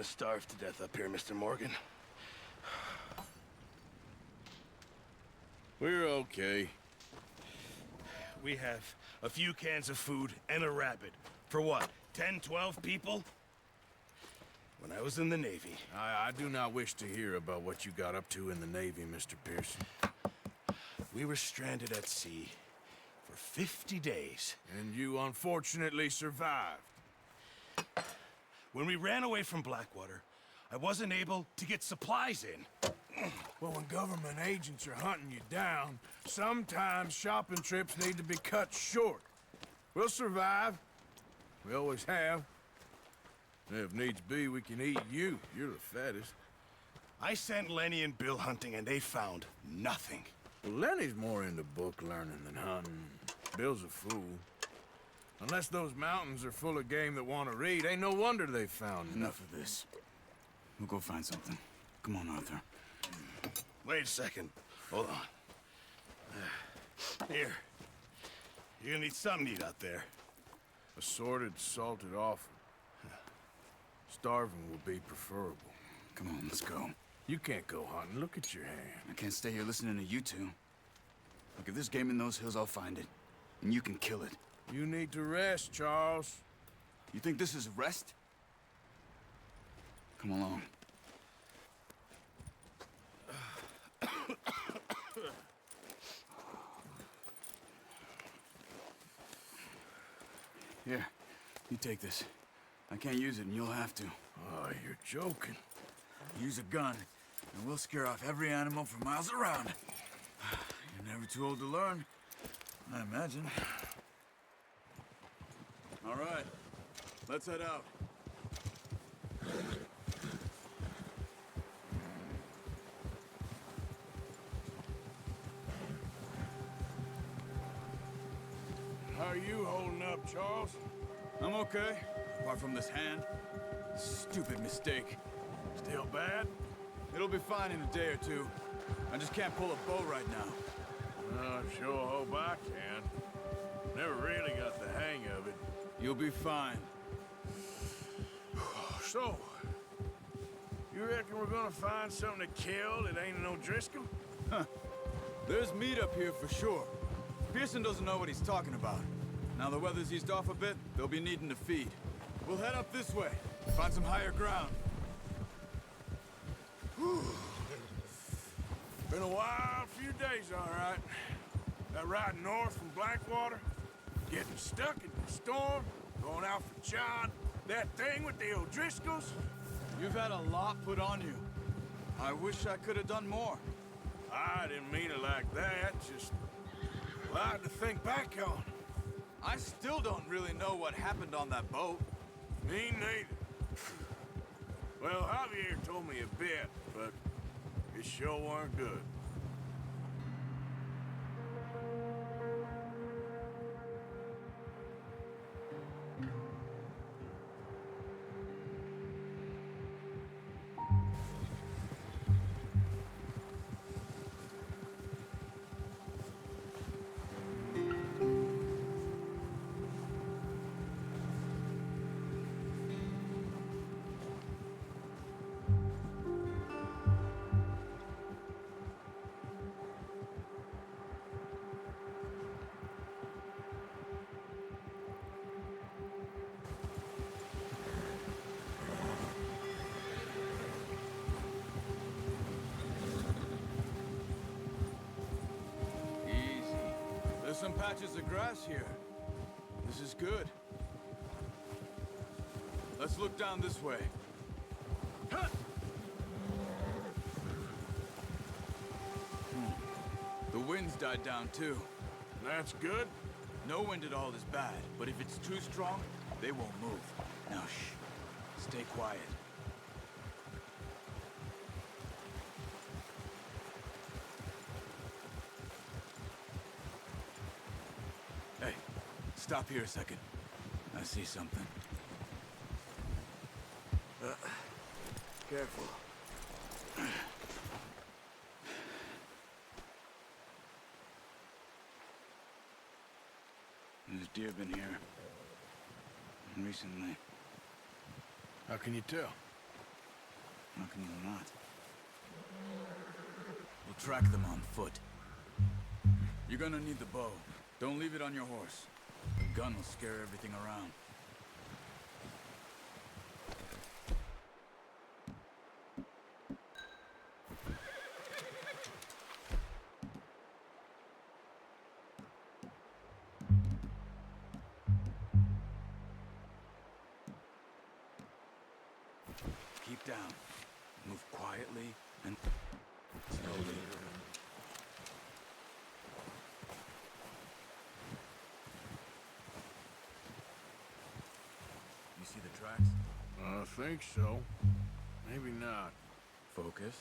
gonna starve to death up here, Mr. Morgan. We're okay. We have a few cans of food and a rabbit. For what, 10, 12 people? When I was in the Navy... I do not wish to hear about what you got up to in the Navy, Mr. Pearson. We were stranded at sea for 50 days. And you unfortunately survived. When we ran away from Blackwater, I wasn't able to get supplies in. Well, when government agents are hunting you down, sometimes shopping trips need to be cut short. We'll survive. We always have. If needs be, we can eat you. You're the fattest. I sent Lenny and Bill hunting, and they found nothing. Well, Lenny's more into book learning than hunting. Bill's a fool. Unless those mountains are full of game that want to read, ain't no wonder they found Enough of this. We'll go find something. Come on, Arthur. Wait a second. Hold on. Here. You're gonna need something to eat out there. Assorted, salted offal. Starving will be preferable. Come on, let's go. You can't go hunting. Look at your hand. I can't stay here listening to you two. Look, if there's game in those hills, I'll find it. And you can kill it. You need to rest, Charles. You think this is rest? Come along. Here, you take this. I can't use it, and you'll have to. Oh, you're joking. Use a gun, and we'll scare off every animal for miles around. You're never too old to learn, I imagine. All right, let's head out. How are you holding up, Charles? I'm okay, apart from this hand. Stupid mistake. Still bad? It'll be fine in a day or two. I just can't pull a bow right now. I sure hope I can. Never really got the hang of it. You'll be fine. So, you reckon we're gonna find something to kill that ain't no Driscoll? There's meat up here for sure. Pearson doesn't know what he's talking about. Now the weather's eased off a bit, they'll be needing to feed. We'll head up this way, find some higher ground. Been a wild few days, all right. That ride north from Blackwater, getting stuck in the storm, going out for John, that thing with the O'Driscolls. You've had a lot put on you. I wish I could have done more. I didn't mean it like that, just a lot to think back on. I still don't really know what happened on that boat. Me neither. Well, Javier told me a bit, but it sure weren't good. There's some patches of grass here. This is good. Let's look down this way. The wind's died down too. That's good. No wind at all is bad, but if it's too strong, they won't move. Now shh. Stay quiet. Hey, stop here a second. I see something. Careful. There's deer been here. Recently. How can you tell? How can you not? We'll track them on foot. You're gonna need the bow. Don't leave it on your horse. The gun will scare everything around. Keep down. Move quietly and slowly. You see the tracks? I think so. Maybe not. Focus.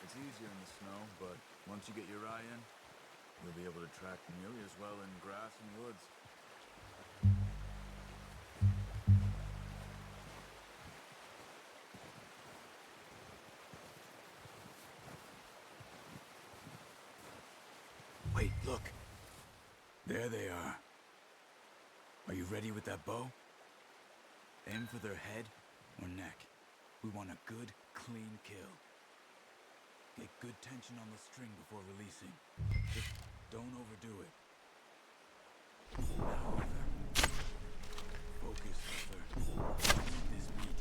It's easier in the snow, but once you get your eye in, you'll be able to track nearly as well in grass and woods. Wait, look. There they are. Are you ready with that bow? Aim for their head or neck. We want a good, clean kill. Get good tension on the string before releasing. Just don't overdo it. Now, Arthur. Focus, Arthur. Need this meat.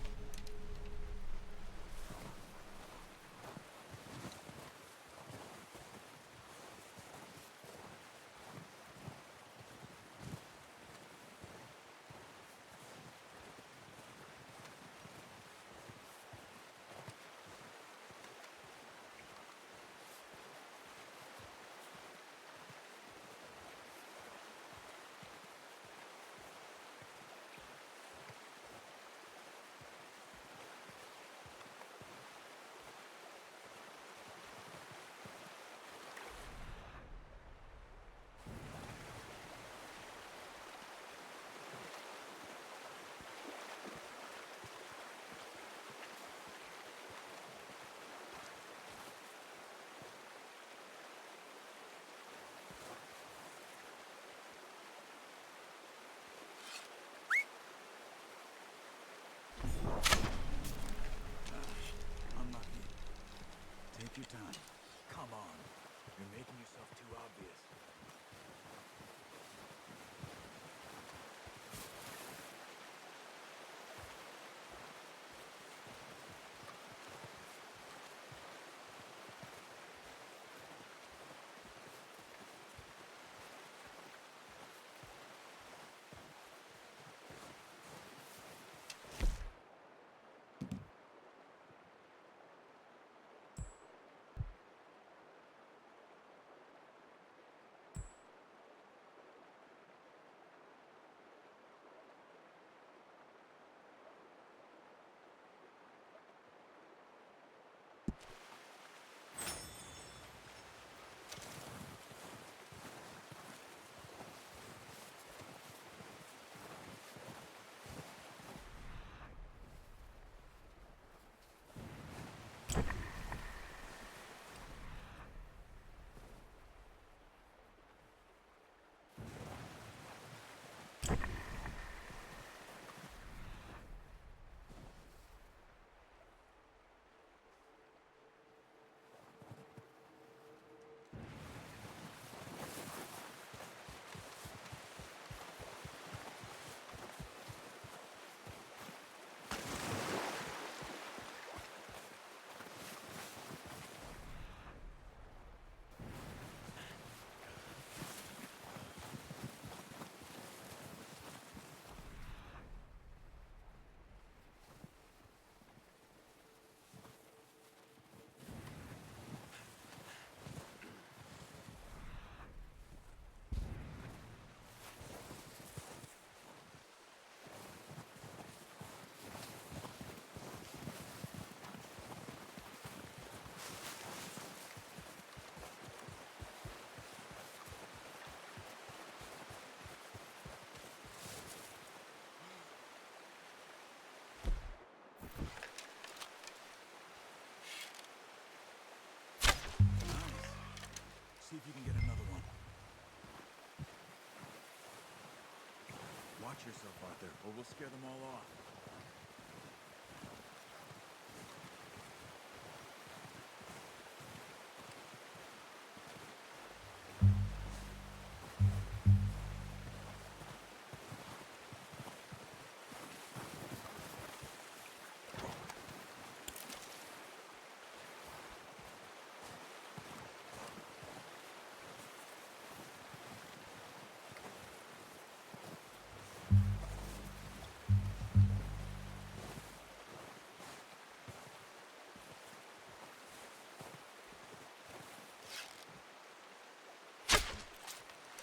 Watch yourself, Arthur, or we'll scare them all off.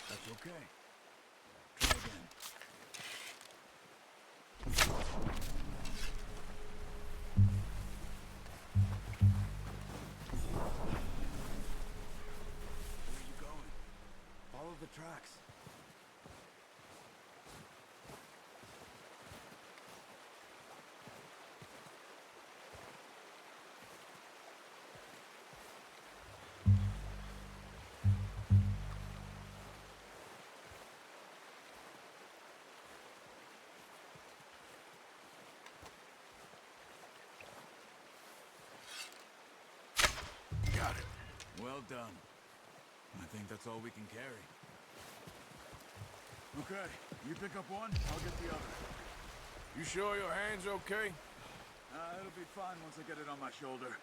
That's okay. Try again. Where are you going? Follow the tracks. Got it. Well done. I think that's all we can carry. Okay, you pick up one, I'll get the other. You sure your hand's okay? It'll be fine once I get it on my shoulder.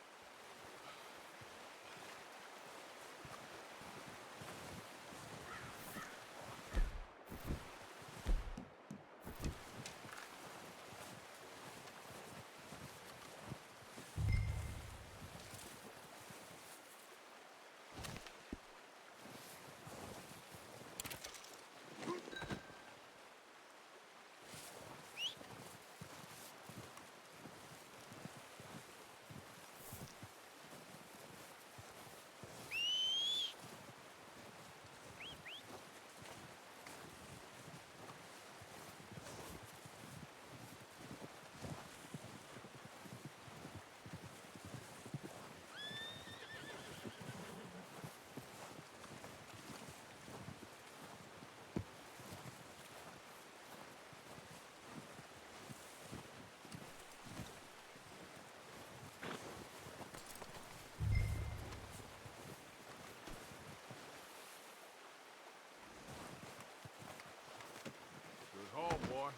Good haul, boy.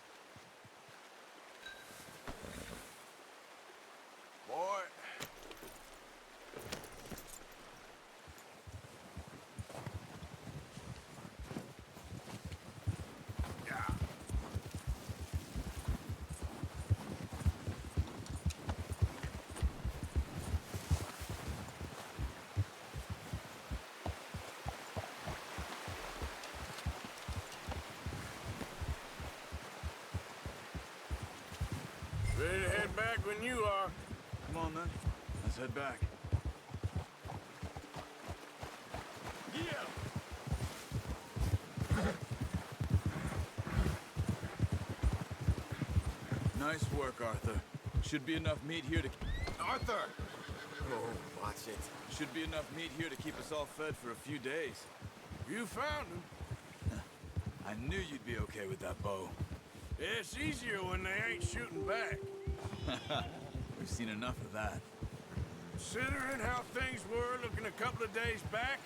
Boy. Yeah. Ready to head back when you are. Come on then, let's head back. Yeah. Nice work, Arthur. Should be enough meat here to... Arthur! Oh, watch it. Should be enough meat here to keep us all fed for a few days. You found him. I knew you'd be okay with that bow. It's easier when they ain't shooting back. We've seen enough of that. Considering how things were looking a couple of days back,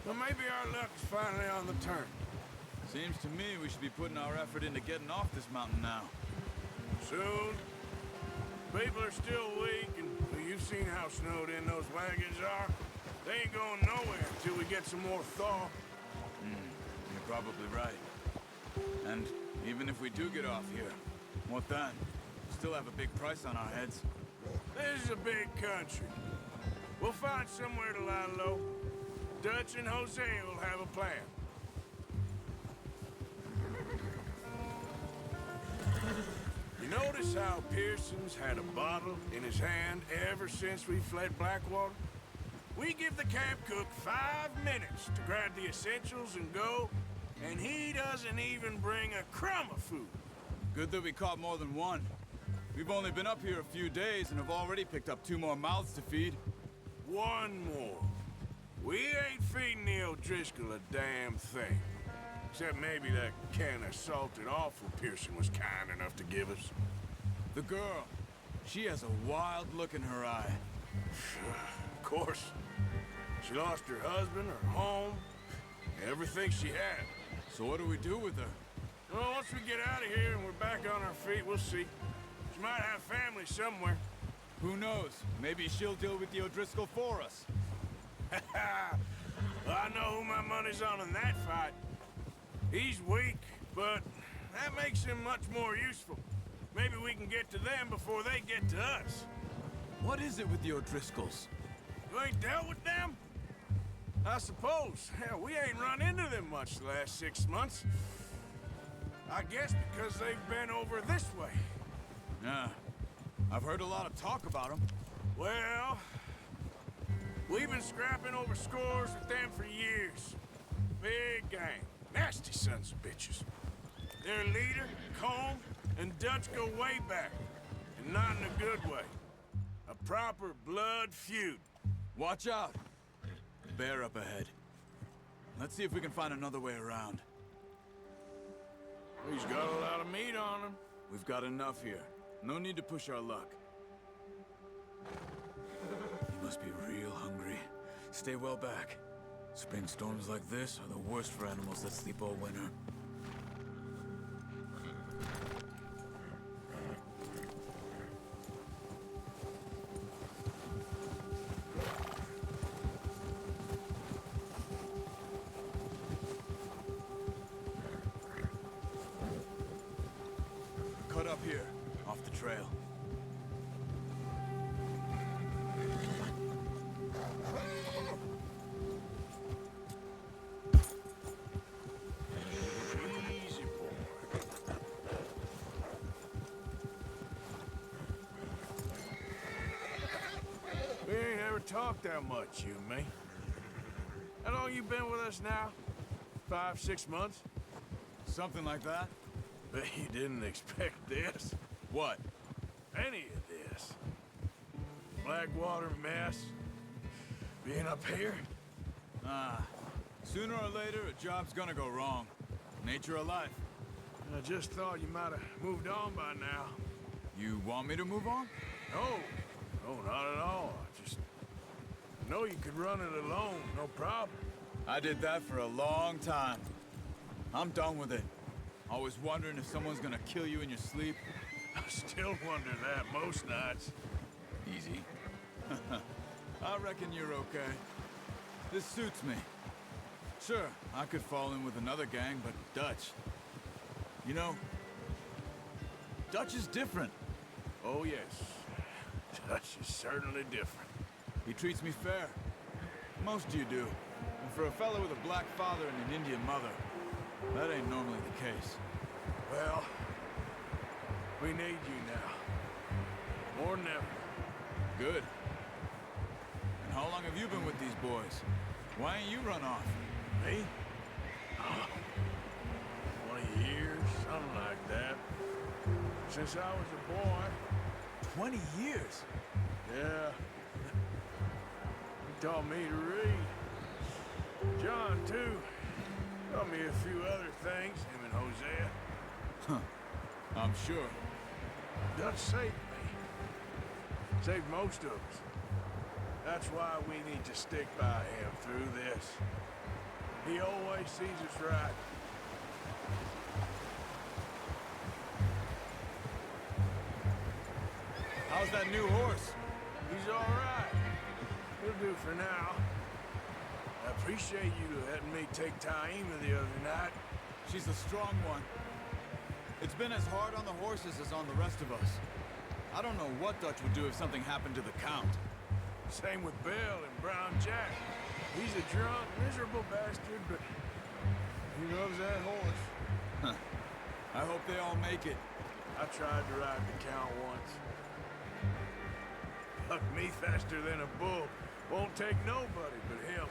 well, maybe our luck is finally on the turn. Seems to me we should be putting our effort into getting off this mountain now. Soon. People are still weak, and well, you've seen how snowed in those wagons are. They ain't going nowhere until we get some more thaw. You're probably right. And even if we do get off here, what then? We still have a big price on our heads. This is a big country. We'll find somewhere to lie low. Dutch and Hosea will have a plan. You notice how Pearson's had a bottle in his hand ever since we fled Blackwater? We give the camp cook 5 minutes to grab the essentials and go, and he doesn't even bring a crumb of food. Good that we caught more than one. We've only been up here a few days and have already picked up 2 more mouths to feed. 1 more. We ain't feeding the O'Driscoll a damn thing. Except maybe that can of salted offal Pearson was kind enough to give us. The girl. She has a wild look in her eye. Of course. She lost her husband, her home, everything she had. So what do we do with her? Well, once we get out of here and we're back on our feet, we'll see. She might have family somewhere. Who knows? Maybe she'll deal with the O'Driscoll for us. Well, I know who my money's on in that fight. He's weak, but that makes him much more useful. Maybe we can get to them before they get to us. What is it with the O'Driscolls? You ain't dealt with them? I suppose. Hell, we ain't run into them much the last 6 months. I guess because they've been over this way. Yeah. I've heard a lot of talk about them. Well, we've been scrapping over scores with them for years. Big gang. Nasty sons of bitches. Their leader, Colm, and Dutch go way back. And not in a good way. A proper blood feud. Watch out! Bear up ahead. Let's see if we can find another way around. He's got a lot of meat on him. We've got enough here. No need to push our luck. He must be real hungry. Stay well back. Spring storms like this are the worst for animals that sleep all winter. Cut up here, off the trail. Easy, boy. We ain't ever talked that much, you and me. How long you been with us now? 5, 6 months? Something like that? Bet you didn't expect this. What? Any of this. Blackwater mess. Being up here. Sooner or later, a job's gonna go wrong. Nature of life. I just thought you might have moved on by now. You want me to move on? No. No, not at all. I just know you could run it alone, no problem. I did that for a long time. I'm done with it. Always wondering if someone's gonna kill you in your sleep. I still wonder that most nights. Easy. I reckon you're okay. This suits me. Sure, I could fall in with another gang, but Dutch... You know, Dutch is different. Oh, yes. Dutch is certainly different. He treats me fair. Most of you do. And for a fellow with a black father and an Indian mother, that ain't normally the case. Well, we need you now. More than ever. Good. And how long have you been with these boys? Why ain't you run off? Me? Oh, 20 years, something like that. Since I was a boy. 20 years? Yeah. He taught me to read. John, too. Taught me a few other things, him and Hosea. Huh. I'm sure. Dutch saved me. Saved most of us. That's why we need to stick by him through this. He always sees us right. How's that new horse? He's all right. He'll do for now. I appreciate you letting me take Taima the other night. She's a strong one. It's been as hard on the horses as on the rest of us. I don't know what Dutch would do if something happened to the Count. Same with Bill and Brown Jack. He's a drunk, miserable bastard, but he loves that horse. Huh. I hope they all make it. I tried to ride the Count once. Bucked me faster than a bull. Won't take nobody but him.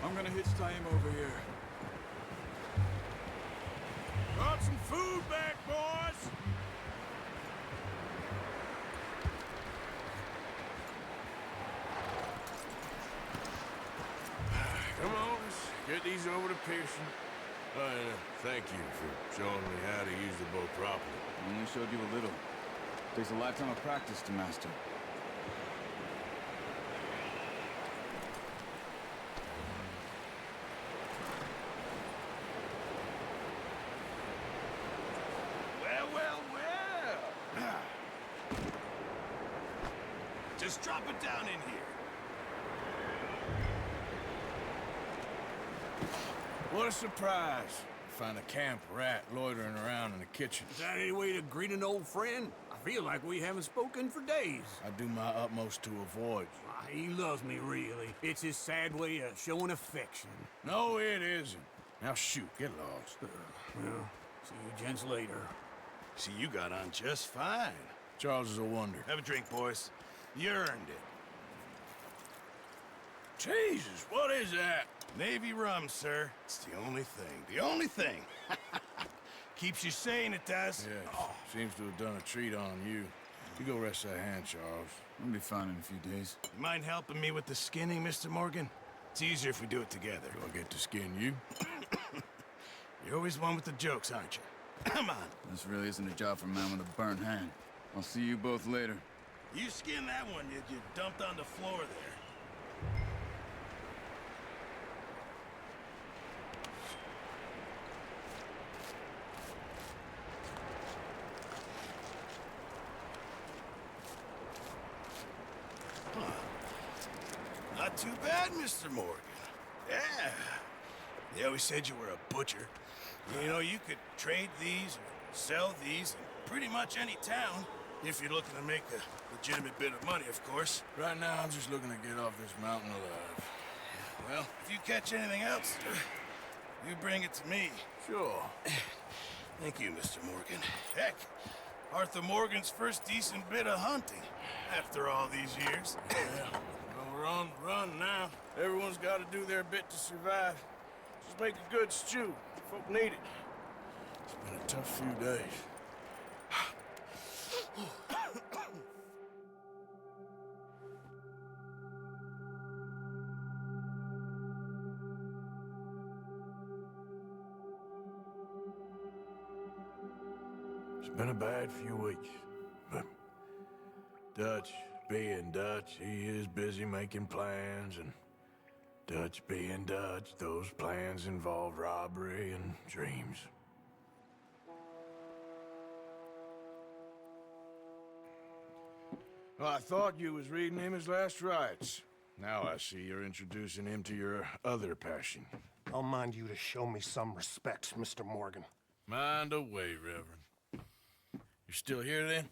I'm gonna hitch Taima over here. All food back, boys! Come on, let's get these over to Pearson. Thank you for showing me how to use the boat properly. I only showed you a little. Takes a lifetime of practice to master. Well, well, well. Just drop it down in here. What a surprise. Find a camp rat loitering around in the kitchen. Is that any way to greet an old friend? I feel like we haven't spoken for days. I do my utmost to avoid you. He loves me, really. It's his sad way of showing affection. No, it isn't. Now shoot, get lost. Well, see you gents later. See, you got on just fine. Charles is a wonder. Have a drink, boys. You earned it. Jesus, what is that? Navy rum, sir. It's the only thing. The only thing. Keeps you sane, it does. Yeah, seems to have done a treat on you. You go rest that hand, Charles. I'll be fine in a few days. You mind helping me with the skinning, Mr. Morgan? It's easier if we do it together. Do I get to skin you? You're always one with the jokes, aren't you? Come on. This really isn't a job for a man with a burnt hand. I'll see you both later. You skin that one you dumped on the floor there. Not too bad, Mr. Morgan. Yeah. They always said you were a butcher. You know, you could trade these or sell these in pretty much any town, if you're looking to make a legitimate bit of money, of course. Right now, I'm just looking to get off this mountain alive. Well, if you catch anything else, you bring it to me. Sure. Thank you, Mr. Morgan. Heck, Arthur Morgan's first decent bit of hunting after all these years. Yeah. Well, we're on the run now. Everyone's got to do their bit to survive. Just make a good stew. Folk need it. It's been a tough few days. It's been a bad few weeks, but Dutch being Dutch, he is busy making plans, and Dutch being Dutch, those plans involve robbery and dreams. Well, I thought you was reading him his last rites. Now I see you're introducing him to your other passion. I'll mind you to show me some respect, Mr. Morgan. Mind away, Reverend. You're still here, then?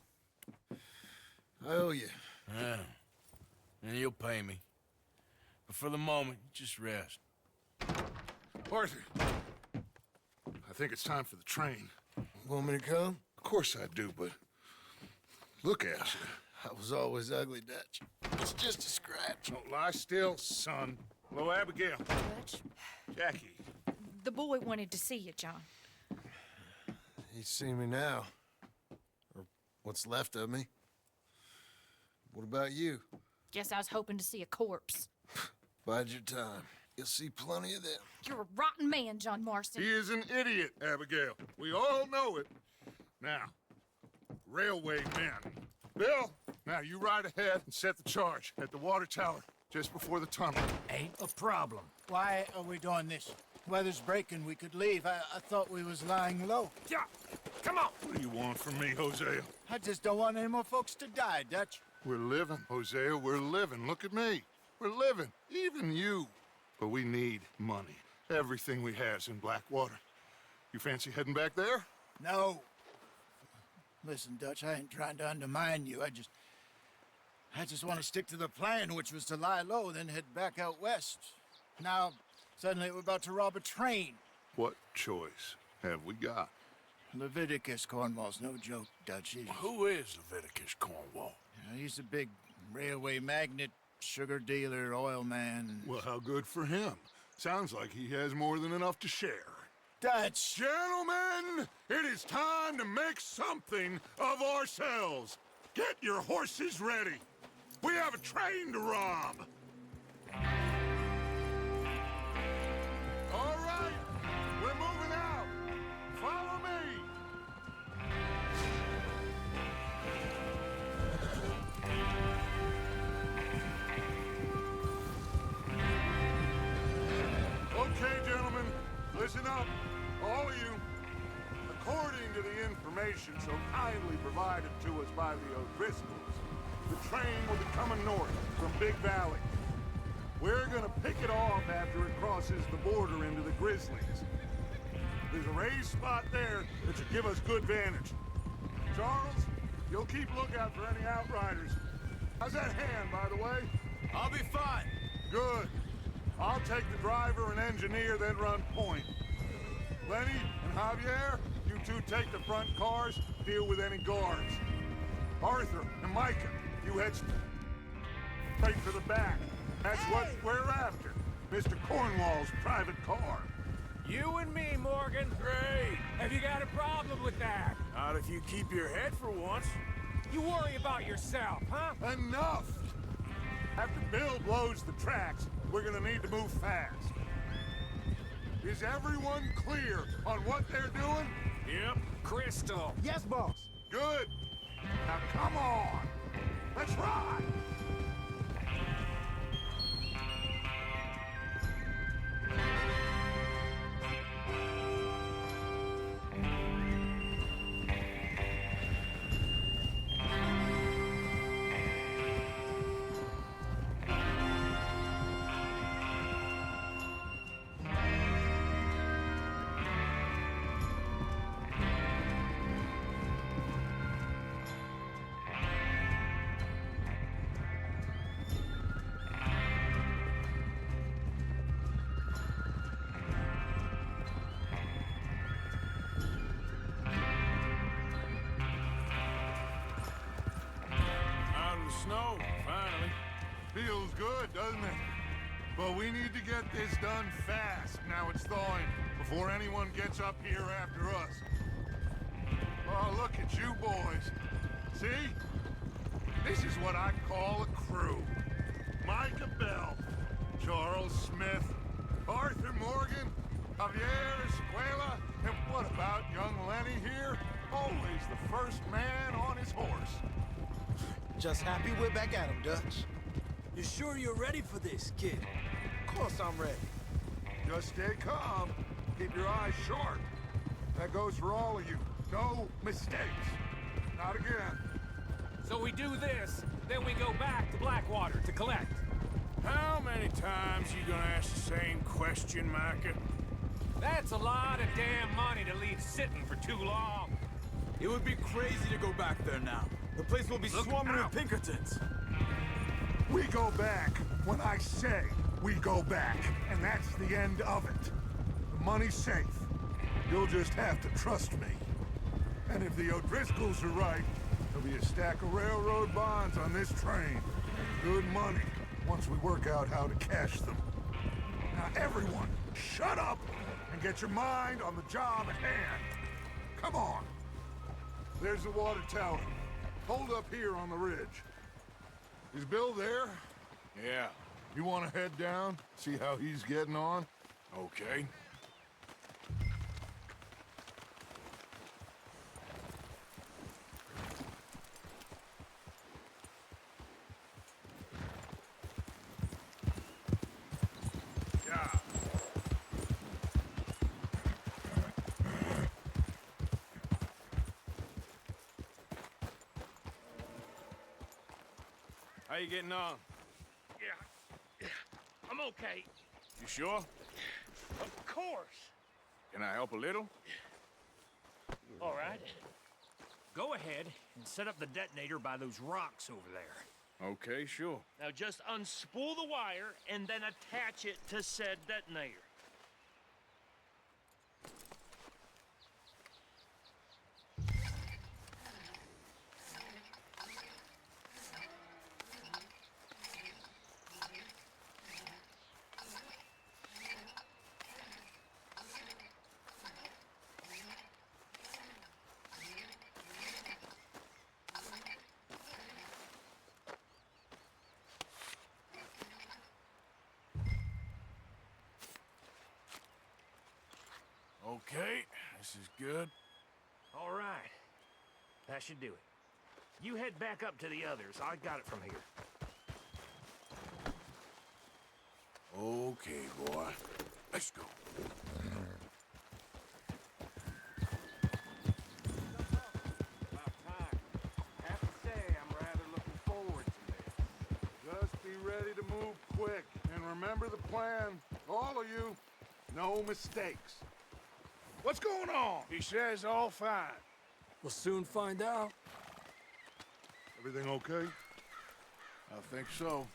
I owe you. Yeah. And you'll pay me. But for the moment, just rest. Arthur, I think it's time for the train. Want me to come? Of course I do, but look at you. I was always ugly, Dutch. It's just a scratch. Don't lie still, son. Hello, Abigail. Dutch, Jackie. the boy wanted to see you, John. You see me now. Or what's left of me. What about you? Guess I was hoping to see a corpse. Bide your time. You'll see plenty of them. You're a rotten man, John Marston. He is an idiot, Abigail. We all know it. Now, railway men. Bill, now you ride ahead and set the charge at the water tower just before the tunnel. Ain't a problem. Why are we doing this? Weather's breaking. We could leave. I thought we was lying low. Yeah, come on. What do you want from me, Hosea? I just don't want any more folks to die, Dutch. We're living, Hosea. We're living. Look at me. We're living. Even you. But we need money. Everything we has in Blackwater. You fancy heading back there? No. Listen, Dutch, I ain't trying to undermine you. I just want to stick to the plan, which was to lie low, then head back out west. Now, suddenly we're about to rob a train. What choice have we got? Leviticus Cornwall's no joke, Dutch. Who is Leviticus Cornwall? He's a big railway magnate, sugar dealer, oil man. Well, how good for him. Sounds like he has more than enough to share. Dutch! Gentlemen, It is time to make something of ourselves. Get your horses ready. We have a train to rob. All right, we're moving out. Follow me. Okay, gentlemen, listen up, all of you. According to the information so kindly provided to us by the O'Driscolls, the train will be coming north from Big Valley. We're gonna pick it off after it crosses the border into the Grizzlies. There's a raised spot there that should give us good vantage. Charles, you'll keep lookout for any outriders. How's that hand, by the way? I'll be fine. Good. I'll take the driver and engineer, then run point. Lenny and Javier, you two take the front cars, deal with any guards. Arthur and Micah, you head straight for the back. That's what we're after. Mr. Cornwall's private car. You and me, Morgan. Great. Have you got a problem with that? Not if you keep your head for once. You worry about yourself, huh? Enough! After Bill blows the tracks, we're gonna need to move fast. Is everyone clear on what they're doing? Yep. Crystal. Yes, boss. Good. Now come on. Let's ride. Snow, finally. Feels good, doesn't it? But we need to get this done fast. Now it's thawing, before anyone gets up here after us. Oh, look at you boys. See? This is what I call a crew. Micah Bell, Charles Smith, Arthur Morgan, Javier Escuela, and what about young Lenny here? Always the first man on his horse. Just happy we're back at him, Dutch. You sure you're ready for this, kid? Of course I'm ready. Just stay calm. Keep your eyes sharp. That goes for all of you. No mistakes. Not again. So we do this, then we go back to Blackwater to collect. How many times you gonna ask the same question, Micah? That's a lot of damn money to leave sitting for too long. It would be crazy to go back there now. The place will be swarming with Pinkertons. We go back when I say we go back, and that's the end of it. The money's safe. You'll just have to trust me. And if the O'Driscolls are right, there'll be a stack of railroad bonds on this train. Good money, once we work out how to cash them. Now everyone, shut up and get your mind on the job at hand. Come on. There's the water tower. Hold up here on the ridge. Is Bill there? Yeah. You want to head down, see how he's getting on? Okay. Yeah. How you getting on? Yeah, I'm okay. You sure? Of course. Can I help a little? All right. Go ahead and set up the detonator by those rocks over there. Okay, sure. Now just unspool the wire and then attach it to said detonator. Okay, this is good. All right. That should do it. You head back up to the others. I got it from here. Okay, boy. Let's go. About time. I have to say, I'm rather looking forward to this. Just be ready to move quick, and remember the plan. All of you, no mistakes. What's going on? He says all fine. We'll soon find out. Everything okay? I think so.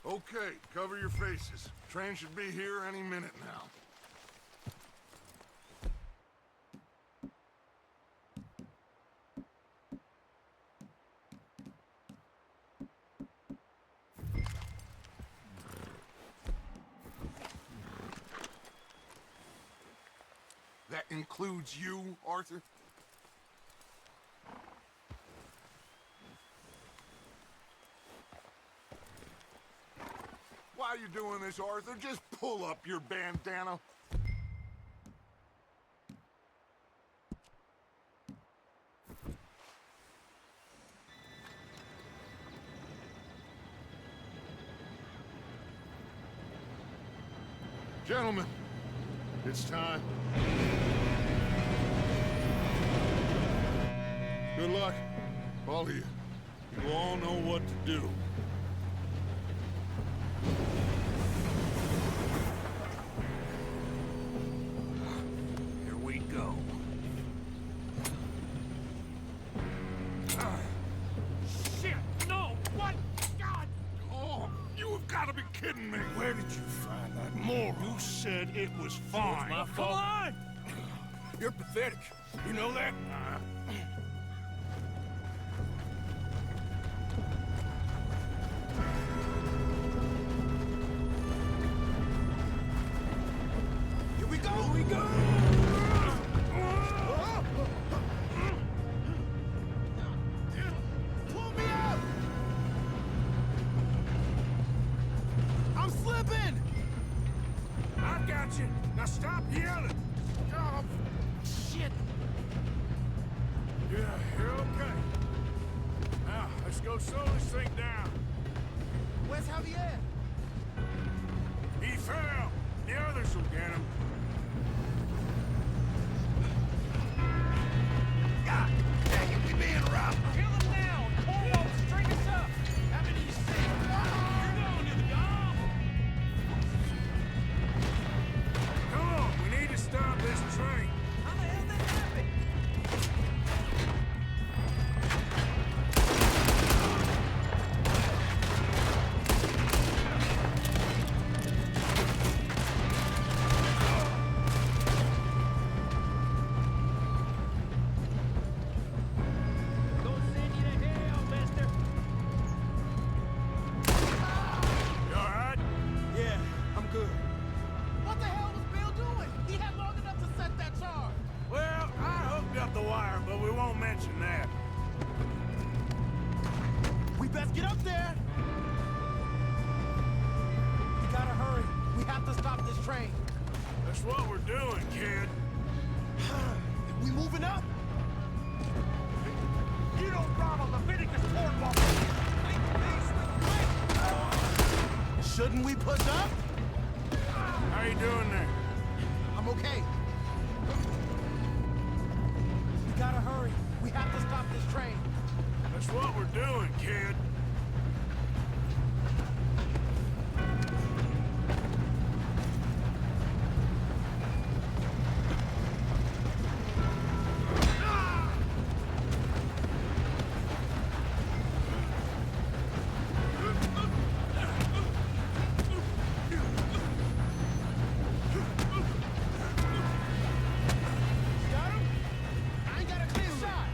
Okay, cover your faces. Train should be here any minute now. That includes you, Arthur? Why you doing this, Arthur? Just pull up your bandana. Gentlemen, it's time. Good luck, all of you. You all know what to do. Here we go. Shit! No! What? God! Oh, you have got to be kidding me. Where did you find that moron? You said it was fine. My fault. Come on! You're pathetic. You know that? Here we go! Here we go! Pull me up! I'm slipping! I got you. Now stop yelling. Oh, Shit! yeah, you're okay. Now, let's go slow this thing down. Where's Javier? He fell. The others will get him. God dang it, we being robbed! Kill him now! Cornwall, string us up! How many you see? You're going to the dog! Come on, we need to stop this train. How the hell did that happen? Gonna send you to hell, mister. You all right? Yeah, I'm good. What the hell was Bill doing? He had long enough to set that charge. Well, I hooked up the wire, but we won't mention that. We best get up there. We gotta hurry. We have to stop this train. That's what we're doing, kid. We moving up? You don't throttle Leviticus Cornwall! Shouldn't we push up? How you doing there? I'm okay. We gotta hurry. We have to stop this train. That's what we're doing, kid. Got him? I ain't got a clear shot.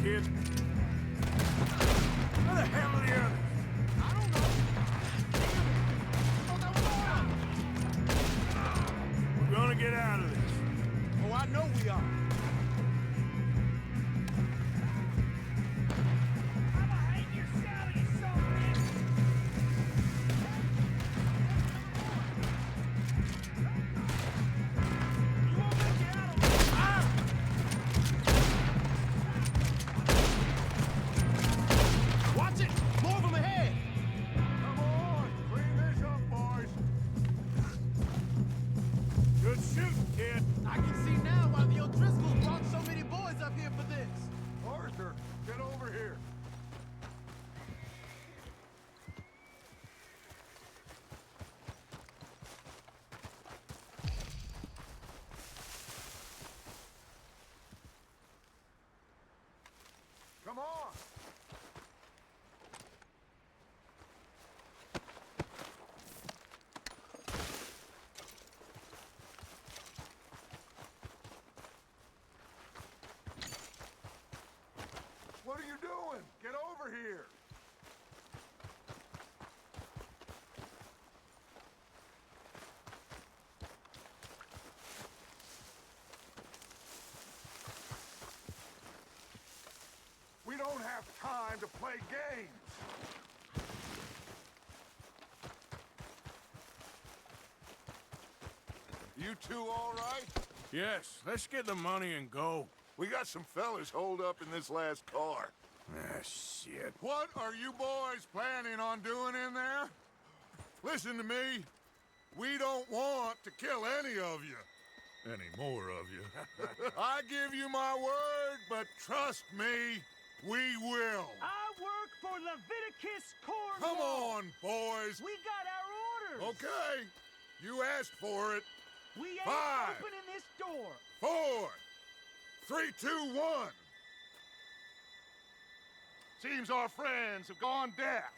kid. Where the hell are the others? I don't know. We're gonna get out of this. Oh, I know we are. Watch it! More of them ahead! Come on, clean this up, boys. Good shooting, kid. I can see now why the O'Driscolls brought so many boys up here for this. Arthur, get over here. Come on. What are you doing? Get over here. We don't have time to play games. You two all right? Yes, let's get the money and go. We got some fellas holed up in this last car. Ah, shit. What are you boys planning on doing in there? Listen to me. We don't want to kill any of you. Any more of you. I give you my word, but trust me, we will. I work for Leviticus Corps. Come on, boys. We got our orders. Okay. You asked for it. We ain't 5, opening this door. 4, 3, 2, 1. Seems our friends have gone deaf.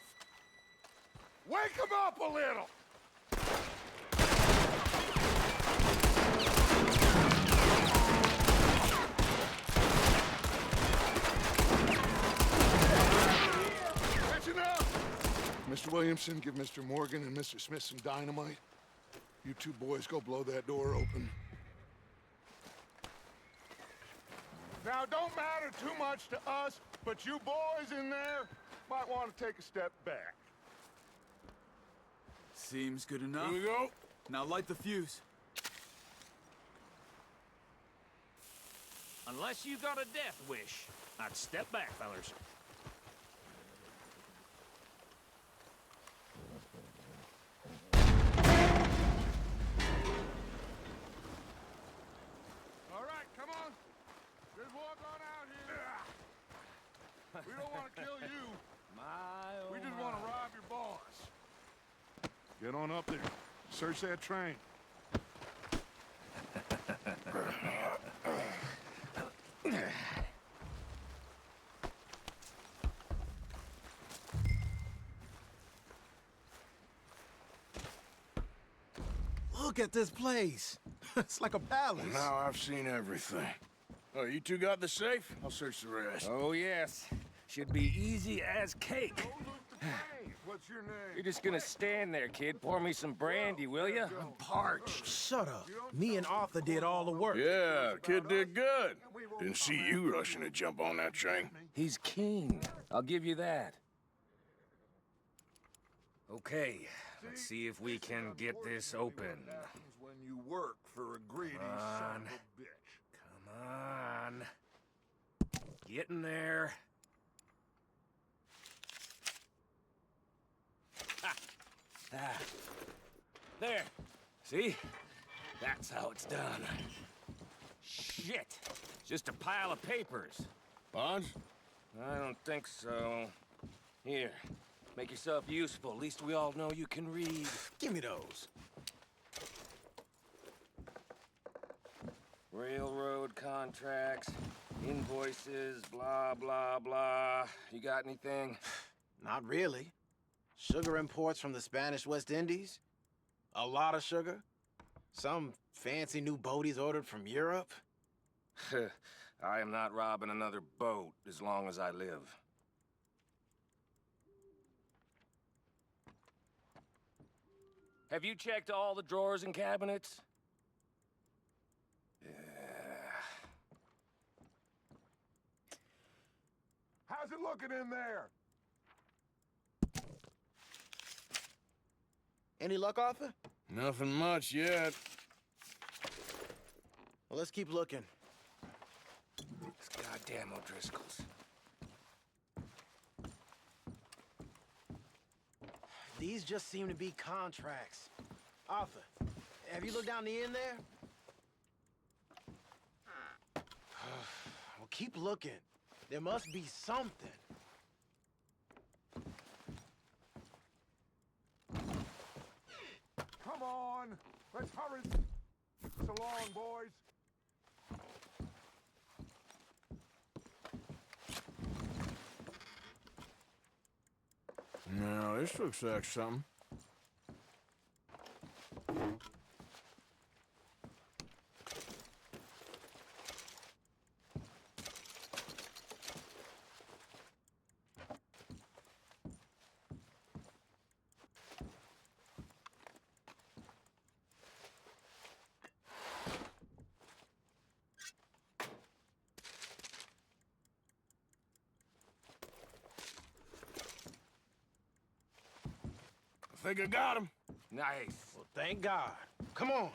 Wake them up a little. That's enough. Mr. Williamson, give Mr. Morgan and Mr. Smith some dynamite. You two boys go blow that door open. Now, don't matter too much to us, but you boys in there might want to take a step back. Seems good enough. Here we go. Now light the fuse. Unless you got a death wish, I'd step back, fellers. All right, come on. Just walk on out here. We don't want to kill you. We just want to rob your boss. Get on up there. Search that train. Look at this place. It's like a palace. Now I've seen everything. Oh, you two got the safe? I'll search the rest. Oh, yes. Should be easy as cake. Go loot the train. What's your name? You're just gonna stand there, kid. Pour me some brandy, will ya? I'm Parched. Shut up. Me and Arthur did all the work. Yeah, kid did good. Didn't see you rushing to jump on that train. He's keen. I'll give you that. Okay, let's see if we can get this open. Happens when you work for a greedy son of a bitch. Come on. Get in there. Ah. There. See? That's how it's done. Shit. Just a pile of papers. Bonds? I don't think so. Here. Make yourself useful. At least we all know you can read. Give me those. Railroad contracts, invoices, blah, blah, blah. You got anything? Not really. Sugar imports from the Spanish West Indies. A lot of sugar. Some fancy new boaties ordered from Europe. I am not robbing another boat as long as I live. Have you checked all the drawers and cabinets? How's it looking in there? Any luck, Arthur? Nothing much yet. Well, let's keep looking. This goddamn O'Driscolls. These just seem to be contracts. Arthur, have you looked down the end there? Well, keep looking. There must be something. Come on, let's hurry. So long, boys. Now, this looks like something. I think I got him. Nice. Well, thank God. Come on.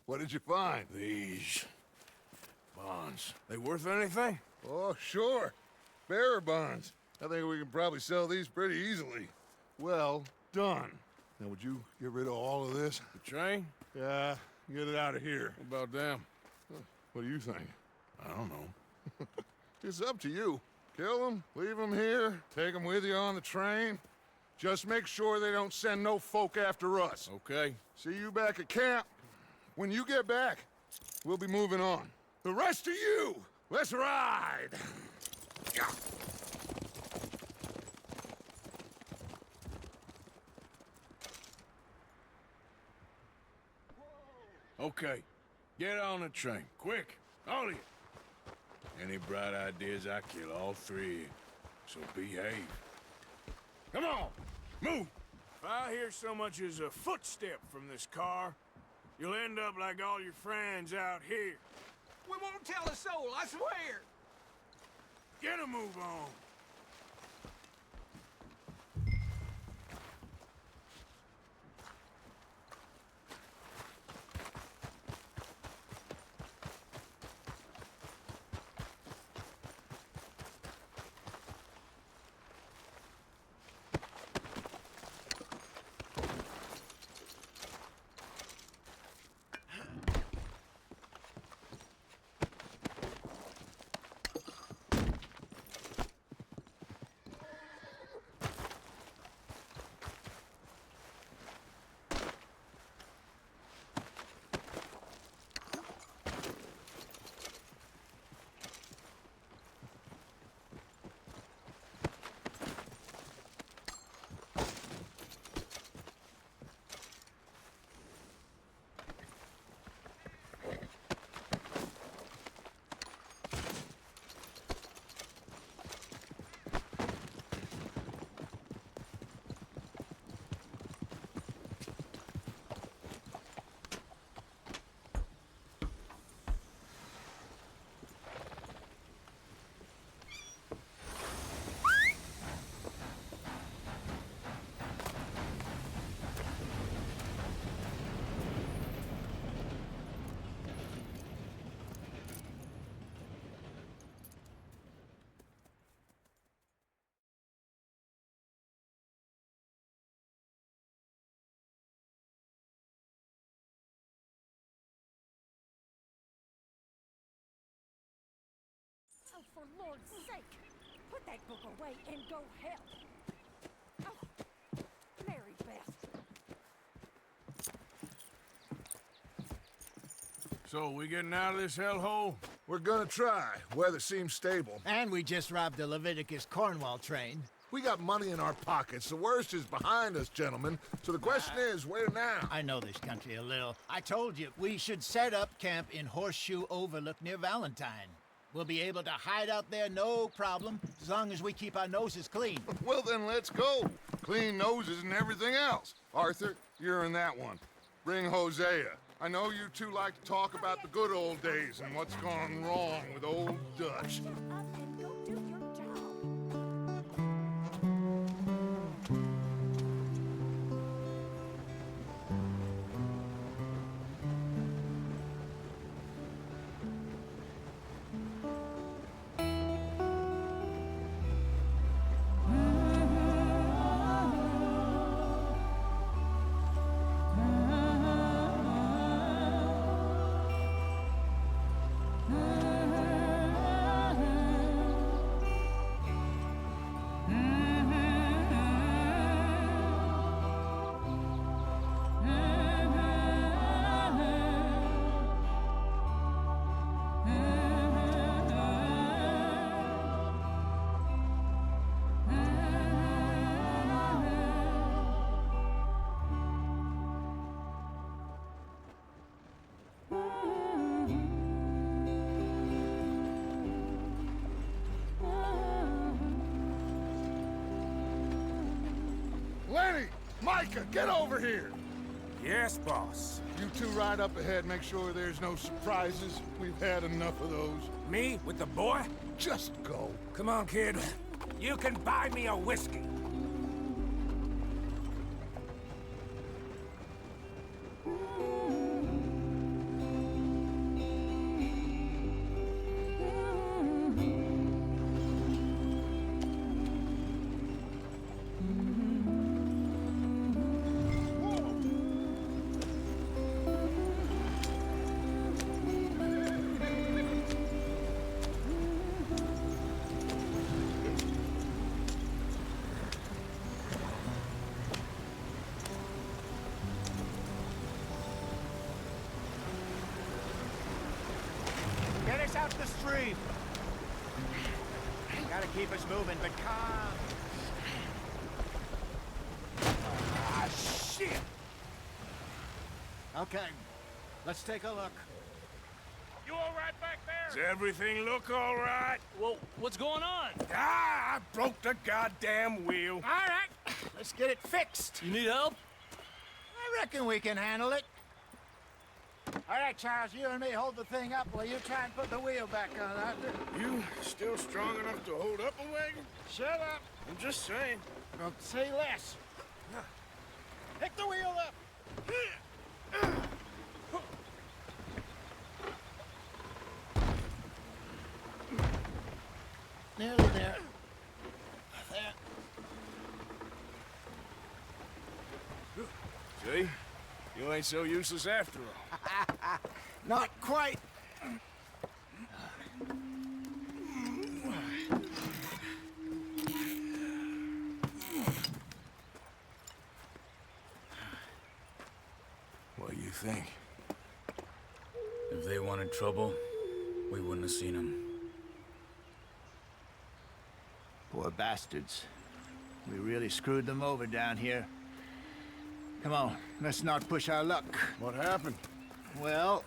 What did you find? These bonds. They worth anything? Oh, sure. Bearer bonds. I think we can probably sell these pretty easily. Well done. Now, would you get rid of all of this? The train? Yeah, get it out of here. What about them? What do you think? I don't know. It's up to you. Kill them, leave them here, take them with you on the train. Just make sure they don't send no folk after us. Okay. See you back at camp. When you get back, we'll be moving on. The rest of you, let's ride! Yeah. Okay. Get on the train. Quick. All of you. Any bright ideas, I kill all three of you. So behave. Come on. Move. If I hear so much as a footstep from this car, you'll end up like all your friends out here. We won't tell a soul, I swear! Get a move on. Oh, for Lord's sake, put that book away and go help. Oh, Mary Beth. So, we getting out of this hellhole? We're gonna try. Weather seems stable. And we just robbed the Leviticus Cornwall train. We got money in our pockets. The worst is behind us, gentlemen. So the question is, where now? I know this country a little. I told you, we should set up camp in Horseshoe Overlook near Valentine. We'll be able to hide out there, no problem, as long as we keep our noses clean. Well, then let's go. Clean noses and everything else. Arthur, you're in that one. Bring Hosea. I know you two like to talk about the good old days and what's gone wrong with old Dutch. Shut up and go do your job. Lenny! Micah, get over here! Yes, boss. You two ride up ahead, make sure there's no surprises. We've had enough of those. Me with the boy? Just go. Come on, kid. You can buy me a whiskey. Get us out the stream. Gotta keep us moving, but calm. Ah, shit! Okay, let's take a look. You all right back there? Does everything look all right? Well, what's going on? Ah, I broke the goddamn wheel. All right, let's get it fixed. You need help? I reckon we can handle it. All right, Charles, you and me hold the thing up while you try and put the wheel back on, Arthur. You still strong enough to hold up a wagon? Shut up. I'm just saying. Don't say less. Pick the wheel up. Nearly there. See? You ain't so useless after all. Not quite. What do you think? If they wanted trouble, we wouldn't have seen them. Poor bastards. We really screwed them over down here. Come on, let's not push our luck. What happened? Well,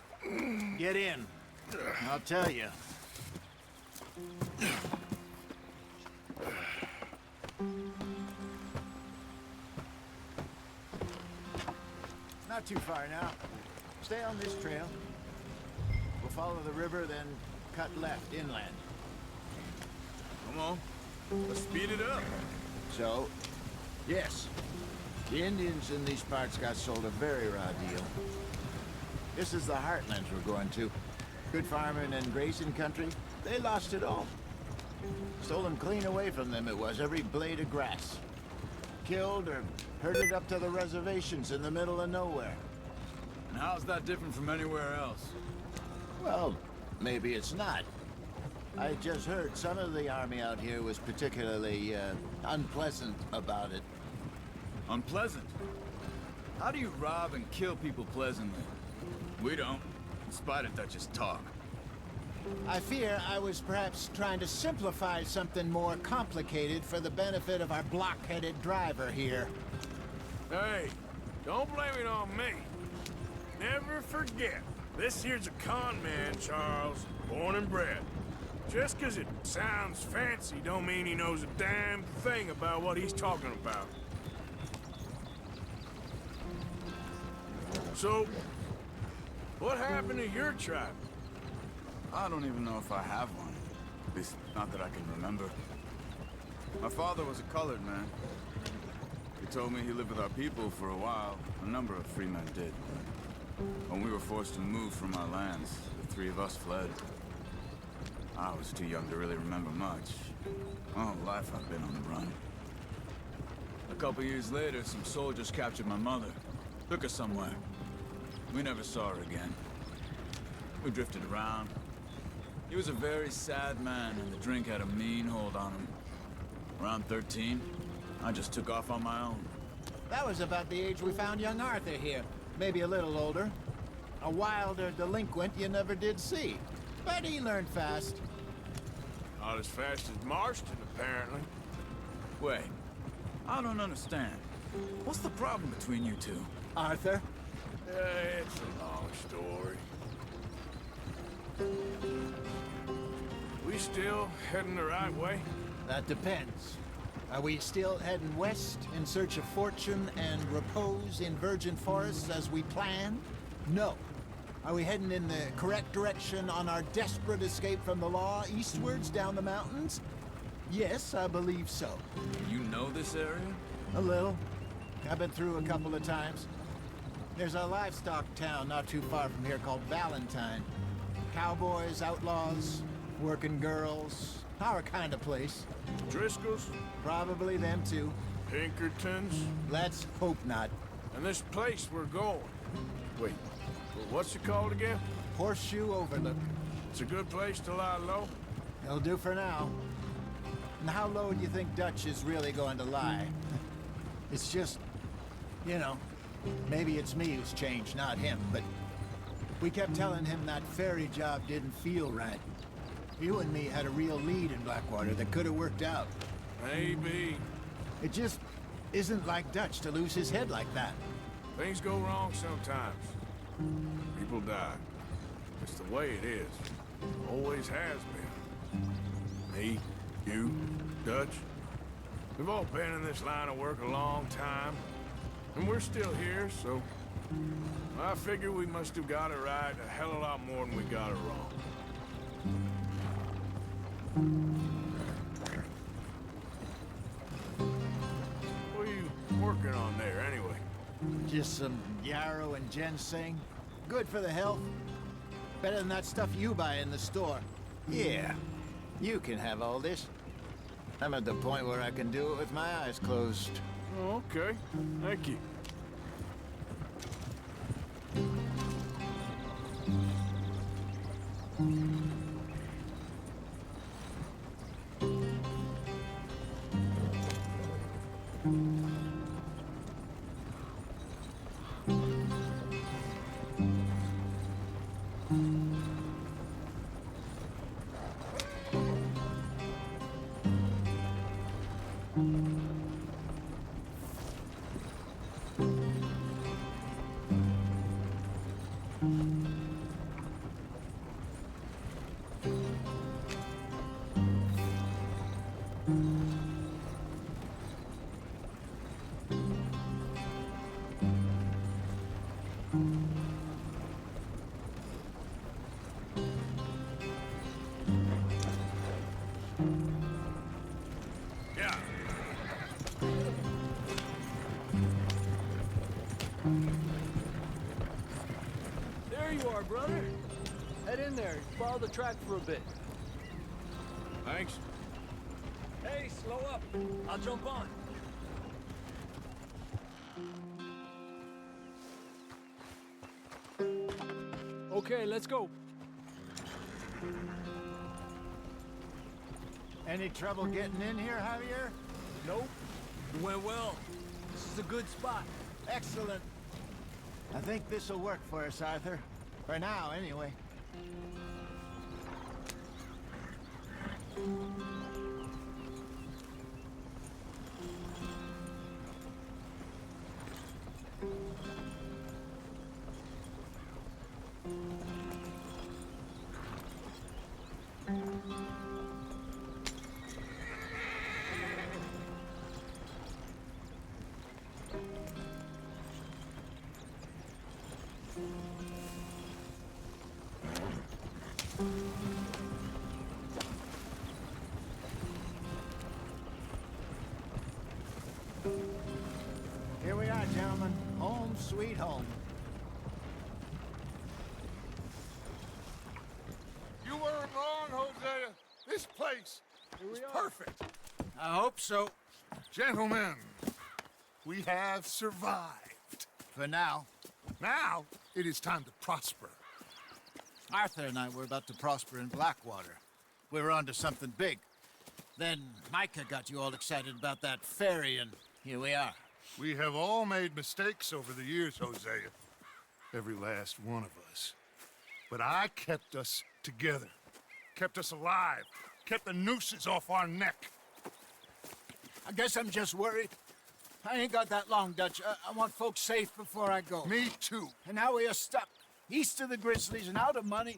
get in. I'll tell you. Not too far now. Stay on this trail. We'll follow the river, then cut left inland. Come on. Let's speed it up. So, yes, the Indians in these parts got sold a very raw deal. This is the heartlands we're going to. Good farming and grazing country, they lost it all. Stolen clean away from them it was, every blade of grass. Killed or herded up to the reservations in the middle of nowhere. And how's that different from anywhere else? Well, maybe it's not. I just heard some of the army out here was particularly, unpleasant about it. Unpleasant? How do you rob and kill people pleasantly? We don't, in spite of Dutch's talk. I fear I was perhaps trying to simplify something more complicated for the benefit of our block-headed driver here. Hey, don't blame it on me. Never forget, this here's a con man, Charles, born and bred. Just 'cause it sounds fancy don't mean he knows a damn thing about what he's talking about. So, what happened to your tribe? I don't even know if I have one. At least, not that I can remember. My father was a colored man. He told me he lived with our people for a while. A number of free men did. When we were forced to move from our lands, the three of us fled. I was too young to really remember much. My whole life I've been on the run. A couple years later, some soldiers captured my mother. Took her somewhere. We never saw her again. We drifted around. He was a very sad man, and the drink had a mean hold on him. Around 13, I just took off on my own. That was about the age we found young Arthur here. Maybe a little older. A wilder delinquent you never did see. But he learned fast. Not as fast as Marston, apparently. Wait, I don't understand. What's the problem between you two? Arthur? It's a long story. We still heading the right way? That depends. Are we still heading west in search of fortune and repose in virgin forests as we planned? No. Are we heading in the correct direction on our desperate escape from the law eastwards down the mountains? Yes, I believe so. You know this area? A little. I've been through a couple of times. There's a livestock town not too far from here called Valentine. Cowboys, outlaws, working girls, our kind of place. Driscoll's? Probably them too. Pinkertons? Let's hope not. And this place we're going. Wait, what's it called again? Horseshoe Overlook. It's a good place to lie low? It'll do for now. And how low do you think Dutch is really going to lie? It's just, you know, maybe it's me who's changed, not him, but we kept telling him that ferry job didn't feel right. You and me had a real lead in Blackwater that could have worked out. Maybe. It just isn't like Dutch to lose his head like that. Things go wrong sometimes. People die. It's the way it is. Always has been. Me, you, Dutch. We've all been in this line of work a long time. And we're still here, so I figure we must have got it right a hell of a lot more than we got it wrong. What are you working on there, anyway? Just some yarrow and ginseng. Good for the health. Better than that stuff you buy in the store. Yeah, you can have all this. I'm at the point where I can do it with my eyes closed. Oh, okay. Thank you. There you are, brother. Head in there. Follow the track for a bit. Thanks. Hey, slow up. I'll jump on. Okay, let's go. Any trouble getting in here, Javier? Nope. It went well. This is a good spot. Excellent. I think this'll work for us, Arthur. For now, anyway. Here we are, gentlemen. Home sweet home. You weren't wrong, Hosea. This place is perfect. I hope so. Gentlemen, we have survived. For now. Now, it is time to prosper. Arthur and I were about to prosper in Blackwater. We were onto something big. Then Micah got you all excited about that ferry, and here we are. We have all made mistakes over the years, Hosea. Every last one of us. But I kept us together. Kept us alive. Kept the nooses off our neck. I guess I'm just worried. I ain't got that long, Dutch. I want folks safe before I go. Me too. And now we are stuck. East of the Grizzlies and out of money.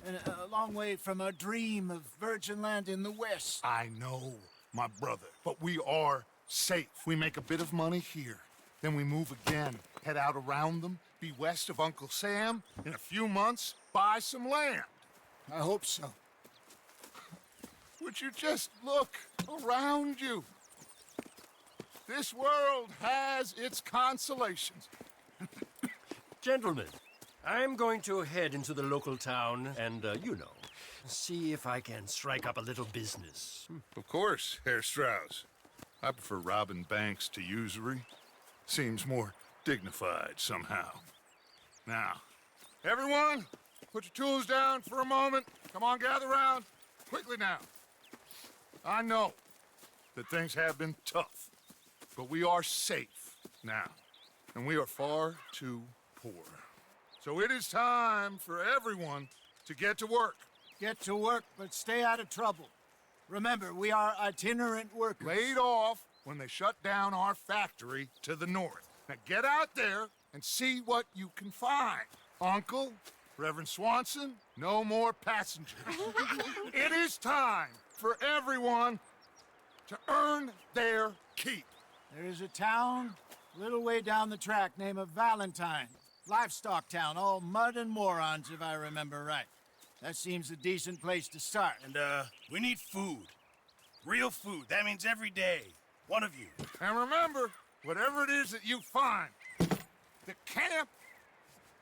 And a long way from a dream of virgin land in the west. I know, my brother. But we are safe. We make a bit of money here. Then we move again. Head out around them. Be west of Uncle Sam. In a few months, buy some land. I hope so. Would you just look around you? This world has its consolations. Gentlemen, I'm going to head into the local town and, you know, see if I can strike up a little business. Of course, Herr Strauss. I prefer robbing banks to usury. Seems more dignified somehow. Now, everyone, put your tools down for a moment. Come on, gather round. Quickly now. I know that things have been tough, but we are safe now, and we are far too poor. So it is time for everyone to get to work. Get to work, but stay out of trouble. Remember, we are itinerant workers. Laid off when they shut down our factory to the north. Now get out there and see what you can find. Uncle, Reverend Swanson, no more passengers. It is time for everyone to earn their keep. There is a town a little way down the track named Valentine. Livestock town, all mud and morons, if I remember right. That seems a decent place to start. And, we need food. Real food. That means every day. One of you. And remember, whatever it is that you find, the camp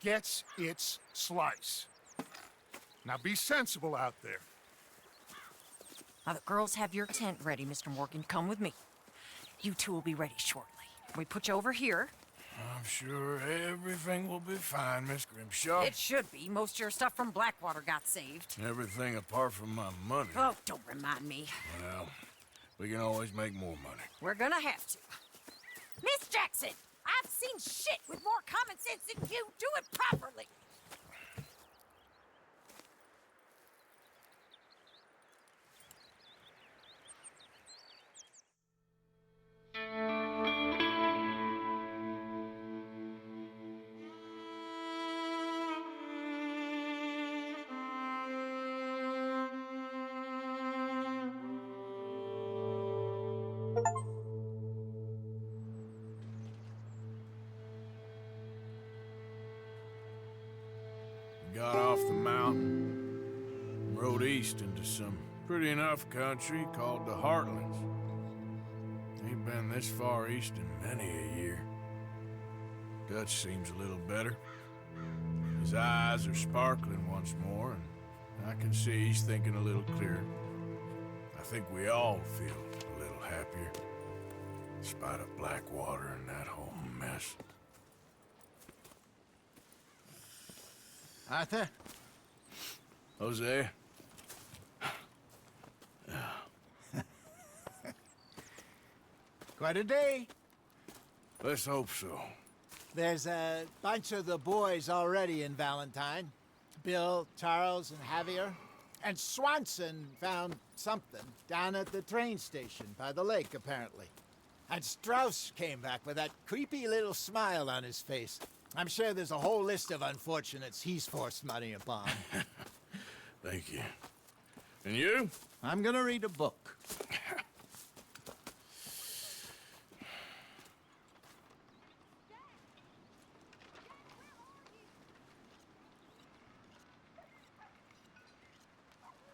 gets its slice. Now be sensible out there. Now, the girls have your tent ready, Mr. Morgan. Come with me. You two will be ready shortly. We put you over here. I'm sure everything will be fine, Miss Grimshaw. It should be. Most of your stuff from Blackwater got saved. Everything apart from my money. Oh, don't remind me. Well, we can always make more money. We're gonna have to. Miss Jackson, I've seen shit with more common sense than you. Do it properly. Got off the mountain, rode east into some pretty enough country called the Heartlands. Ain't been this far east in many a year. Dutch seems a little better. His eyes are sparkling once more, and I can see he's thinking a little clearer. I think we all feel a little happier, in spite of Blackwater and that whole mess. Arthur? Hosea? Quite a day. Let's hope so. There's a bunch of the boys already in Valentine. Bill, Charles, and Javier. And Swanson found something down at the train station by the lake, apparently. And Strauss came back with that creepy little smile on his face. I'm sure there's a whole list of unfortunates he's forced money upon. Thank you. And you? I'm gonna read a book.